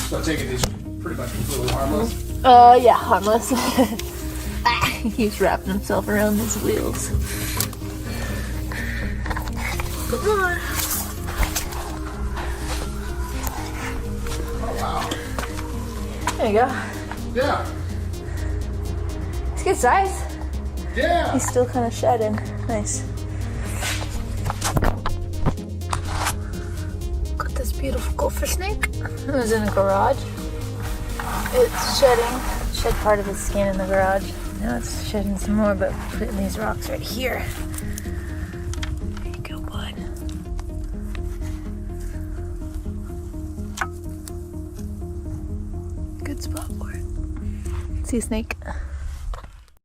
So I take it these are pretty much completely harmless? Yeah, harmless. He's wrapping himself around his wheels. Come on. Oh, wow. There you go. Yeah. It's a good size. Yeah. He's still kind of shedding. Nice. Got this beautiful gopher snake. It was in a garage. It's shed part of its skin in the garage. Now it's shedding some more, but putting these rocks right here. There you go, bud. Good spot for it. See a snake?